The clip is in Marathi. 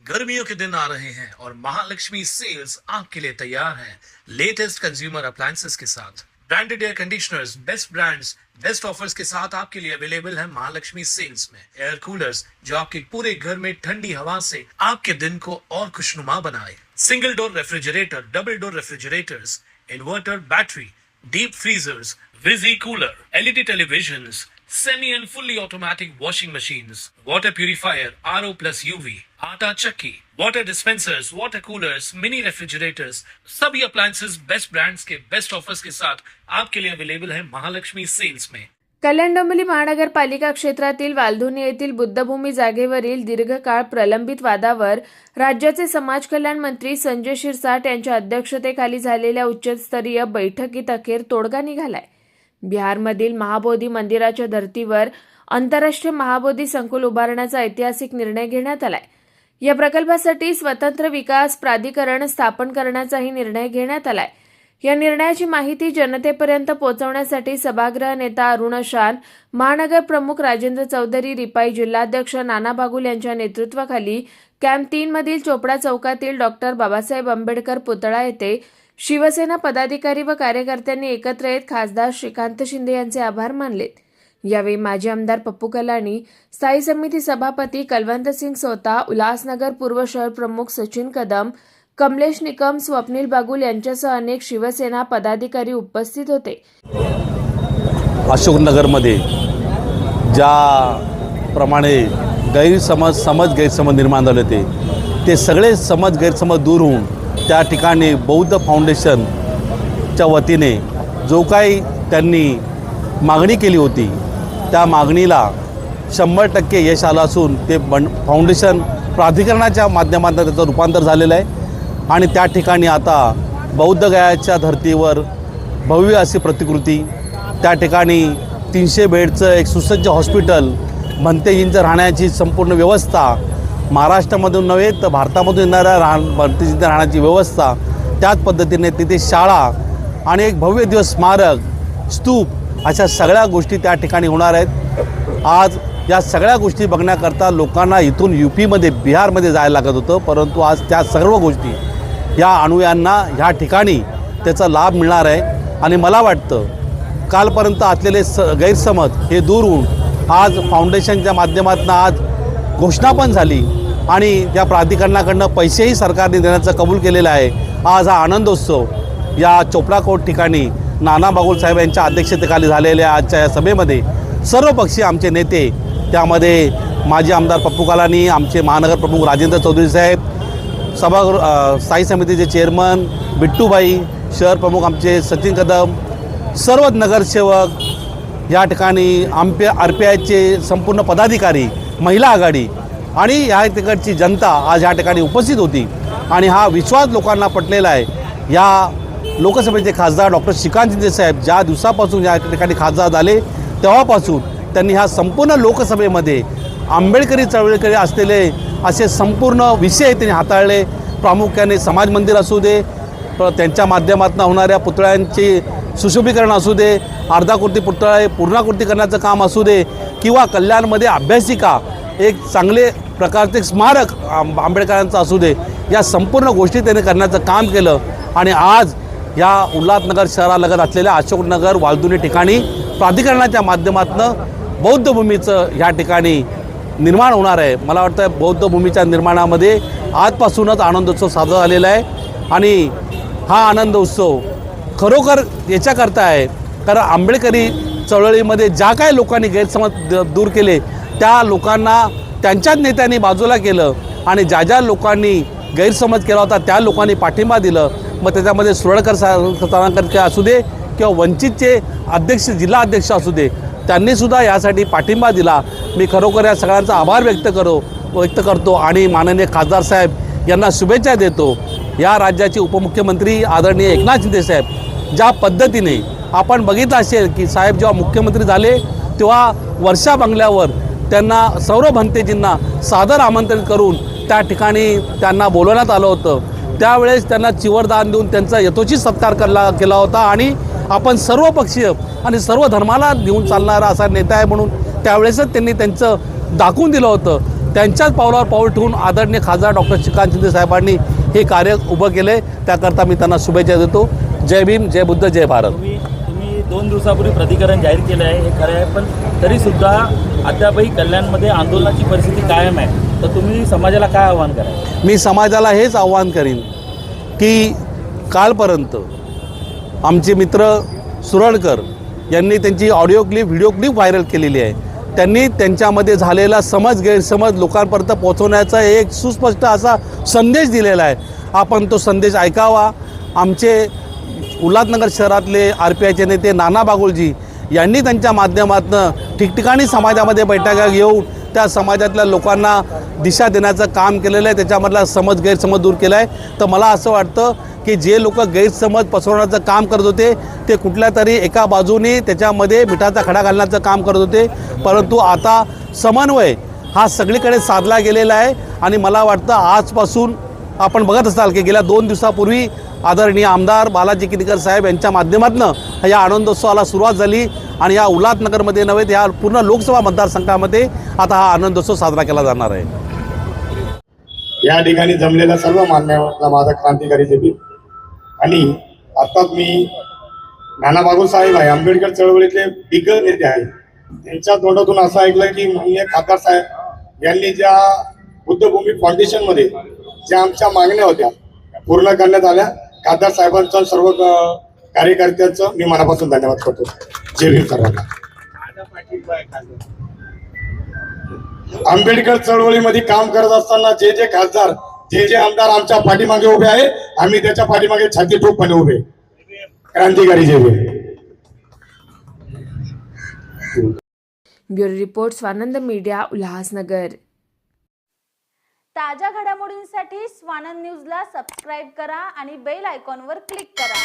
गर्मियों के दिन आ रहे हैं और महालक्ष्मी सेल्स आपके लिए तैयार है लेटेस्ट कंज्यूमर अप्लायंसेस के साथ। Branded air conditioners, best brands, best offers के साथ आपके लिए अवेलेबल है महालक्ष्मी सेल्स में। एयर कूलर्स जो आपके पूरे घर में ठंडी हवा से आपके दिन को और खुशनुमा बनाए। Single door refrigerator, double door refrigerators, inverter battery, deep freezers, visi cooler, LED televisions, semi and fully automatic washing machines, water purifier, RO plus UV, आटा चक्की, water dispensers, water coolers, mini refrigerators, सभी appliances बेस्ट ब्रांड्स के बेस्ट ऑफर्स के साथ आपके लिए अवेलेबल है महालक्ष्मी सेल्स में। कल्याण डोंबिवली महानगरपालिका क्षेत्रातील वालधुनी येथील बुद्धभूमी जागेवरील दीर्घकाळ प्रलंबित वादावर राज्याचे समाज कल्याण मंत्री संजय शिरसाट यांच्या अध्यक्षतेखाली झालेल्या उच्चस्तरीय बैठकीत अखेर तोडगा निघालाय। बिहारमधील महाबोधी मंदिराच्या धर्तीवर आंतरराष्ट्रीय महाबोधी संकुल उभारण्याचा ऐतिहासिक निर्णय घेण्यात आलाय। या प्रकल्पासाठी स्वतंत्र विकास प्राधिकरण स्थापन करण्याचाही निर्णय घेण्यात आलाय। या निर्णयाची माहिती जनतेपर्यंत पोहोचवण्यासाठी सभागृह नेता अरुण शान, महानगर प्रमुख राजेंद्र चौधरी, रिपाई जिल्हाध्यक्ष नाना बागुल यांच्या नेतृत्वाखाली कॅम्प 3 मधील चोपडा चौकातील डॉ. बाबासाहेब आंबेडकर पुतळा येथे शिवसेना पदाधिकारी व कार्यकर्त्यांनी एकत्र येत खासदार श्रीकांत शिंदे यांचे आभार मानलेत। यावेळी माजी आमदार पप्पू कलानी, स्थायी समिती सभापती कलवंत सिंग सोता, उल्हासनगर पूर्व शहर प्रमुख सचिन कदम, कमलेश निकम, स्वप्नील बागुल यांच्यासह अनेक शिवसेना पदाधिकारी उपस्थित होते। अशोकनगरमध्ये ज्याप्रमाणे गैरसमज निर्माण झाले ते सगळे गैरसमज दूर होऊन त्या ठिकाणी बौद्ध फाउंडेशनच्या वतीने जो काही त्यांनी मागणी केली होती त्या मागणीला 100% यश आलं असून ते फाउंडेशन प्राधिकरणाच्या माध्यमातून त्याचं रूपांतर झालेलं आहे आणि त्या ठिकाणी आता बौद्ध गयाच्या धर्तीवर भव्य अशी प्रतिकृती, त्या ठिकाणी 300 बेडचं एक सुसज्ज हॉस्पिटल, भंतेजींचं राहण्याची संपूर्ण व्यवस्था, महाराष्ट्रामधून नव्हे तर भारतामधून येणाऱ्या भंतेजींच्या राहण्याची व्यवस्था, त्याच पद्धतीने तिथे शाळा आणि एक भव्य दिवस स्मारक, स्तूप, अशा सगळ्या गोष्टी त्या ठिकाणी होणार आहेत। आज या सगळ्या गोष्टी बघण्याकरता लोकांना इथून यूपीमध्ये, बिहारमध्ये जायला लागत होतं, परंतु आज त्या सर्व गोष्टी या अनुयांना ह्या ठिकाणी त्याचा लाभ मिळणार आहे आणि मला वाटतं कालपर्यंत असलेले गैरसमज हे दूर होऊन आज फाउंडेशनच्या माध्यमातून आज घोषणा पण झाली आणि त्या प्राधिकरणाकडनं पैसेही सरकारने देण्याचं कबूल केलेलं आहे। आज हा आनंदोत्सव या चोपडा कोर्ट ठिकाणी नाना बागुल साहेब यांच्या अध्यक्षतेखाली झालेल्या आजच्या या सभेमध्ये सर्वपक्षीय आमचे नेते, त्यामध्ये माजी आमदार पप्पू कलानी, आमचे महानगर प्रमुख राजेंद्र चौधरी साहेब, स्थायी समितीचे चेअरमन बिट्टूभाई, शहर प्रमुख आमचे सचिन कदम, सर्व नगरसेवक, या ठिकाणी RPIचे संपूर्ण पदाधिकारी, महिला आघाडी आणि या तिकडची जनता आज या ठिकाणी उपस्थित होती आणि हा विश्वास लोकांना पटलेला आहे। या लोकसभेचे खासदार डॉ. श्रीकांत शिंदे साहेब ज्या दिवसापासून या ठिकाणी खासदार झाले तेव्हापासून त्यांनी ह्या संपूर्ण लोकसभेमध्ये आंबेडकरी चळवळीकडे असलेले असे संपूर्ण विषय त्यांनी हाताळले। प्रामुख्याने समाज मंदिर असू दे, त्यांच्या माध्यमातून होणाऱ्या पुतळ्यांचे सुशोभीकरण असू दे, अर्धाकृती पुतळे पूर्णाकृती करण्याचं काम असू दे, किंवा कल्याणमध्ये अभ्यासिका एक चांगले प्रकारचे स्मारक आंबेडकरांचं असू दे, या संपूर्ण गोष्टी त्यांनी करण्याचं काम केलं आणि आज या उल्हासनगर शहरालगत असलेल्या अशोकनगर वालधुनी ठिकाणी प्राधिकरणाच्या माध्यमातून बौद्ध भूमीचं ह्या ठिकाणी निर्माण होणार आहे। मला वाटतं बौद्ध भूमीच्या निर्माणामध्ये आजपासूनच आनंदोत्सव साजरा झालेला आहे आणि हा आनंदोत्सव खरोखर याच्याकरता आहे कारण आंबेडकरी चळवळीमध्ये ज्या काही लोकांनी गैरसमज दूर केले त्या लोकांना त्यांच्याच नेत्यांनी बाजूला केलं आणि ज्या लोकांनी गैरसमज केला होता त्या लोकांनी पाठिंबा दिलं। मग त्याच्यामध्ये सुरळकर सारंकर असू दे किंवा वंचितचे अध्यक्ष, जिल्हा अध्यक्ष असू दे, त्यांनीसुद्धा यासाठी पाठिंबा दिला। मी खरोखर या सगळ्यांचा आभार व्यक्त करतो आणि माननीय खासदार साहेब यांना शुभेच्छा देतो। या राज्याचे उपमुख्यमंत्री आदरणीय एकनाथ शिंदे साहेब ज्या पद्धतीने आपण बघितलं असेल की साहेब जेव्हा मुख्यमंत्री झाले तेव्हा वर्षा बंगल्यावर त्यांना सर्व भंतेजींना सादर आमंत्रित करून त्या ठिकाणी त्यांना बोलवण्यात आलं होतं। त्यावेळेस त्यांना चिवरदान देऊन त्यांचा यथोचित सत्कार केला होता आणि आपण सर्वपक्षीय आणि सर्व धर्माला घेऊन चालणारा असा नेता आहे म्हणून त्यावेळेसच त्यांनी त्यांचं दाखवून दिलं होतं। त्यांच्याच पावलावर पाऊल ठेवून आदरणीय खासदार डॉक्टर श्रीकांत शिंदे साहेबांनी हे कार्य उभं केलं आहे. त्याकरता मी त्यांना शुभेच्छा देतो. जय भीम, जय बुद्ध, जय भारत. तुम्ही 2 दिवसापूर्वी प्राधिकरण जाहीर केलं आहे, हे खरं आहे, पण तरीसुद्धा अद्यापही कल्याणमध्ये आंदोलनाची परिस्थिती कायम आहे. तर तुम्ही समाजाला काय आव्हान कराल? मी समाजाला हेच आव्हान करीन की कालपर्यंत आमचे मित्र सुरणकर यांनी त्यांची audio clip, video clip viral केलेली आहे. त्यांनी त्यांच्यामध्ये झालेला गैरसमज लोकांपर्यंत पोहोचवण्याचा एक सुस्पष्ट असा संदेश दिलेला आहे. आपण तो संदेश ऐकावा. आमचे उल्हासनगर शहरातले RPIचे नेते नाना बागुलजी यांनी त्यांच्या माध्यमातून ठिकठिकाणी समाजामध्ये बैठका घेऊन त्या समाजातल्या लोकांना दिशा देण्याचं काम केलेलं आहे. त्याच्यामधला गैरसमज दूर केला आहे. तर मला असं वाटतं की जे लोक गैरसमज पसरवण्याचं काम करत होते ते कुठल्या तरी एका बाजूने त्याच्यामध्ये मिठाचा खडा घालण्याचं काम करत होते, परंतु आता समन्वय हा सगळीकडे साधला गेलेला आहे. आणि मला वाटतं आजपासून आपण बघत असाल की गेल्या 2 दिवसापूर्वी आदरणीय आमदार बालाजी किनीकर साहेब यांच्या माध्यमातून या आनंदोत्सवाला सुरुवात झाली आणि या उल्हासनगरमध्ये नव्हे तर या पूर्ण लोकसभा मतदारसंघामध्ये आता हा आनंदोत्सव साजरा केला जाणार आहे. या ठिकाणी जमलेला सर्व मान्यवरांना माझा क्रांतिकारी जय भीम. आणि अर्थात मी नाना बागुल साहेब आहे, आंबेडकर चळवळीतले दिग्गज नेते आहेत. त्यांच्या तोंडातून असं ऐकलं की माननीय खासदार साहेब यांनी ज्या बुद्धभूमी फाउंडेशनमध्ये ज्या आमच्या मागण्या होत्या पूर्ण करण्यात आल्या. खासदार साहेबांचं सर्व कार्यकर्त्यांचं मी मनापासून धन्यवाद करतो. जय भीम सर्वांना. आंबेडकर चळवळीमध्ये काम करत असताना जे जे खासदार, जे जे आमदार आमच्या पाठीमागे उभे आहे, आम्ही त्याच्या पाठीमागे छाती ठोकपणे उभे. क्रांतिकारी जय Bhim. Bureau report, Swanand media, Ulhasnagar. ताज्या घडामोडींसाठी स्वानंद न्यूजला सबस्क्राईब करा आणि बेल आयकॉनवर क्लिक करा.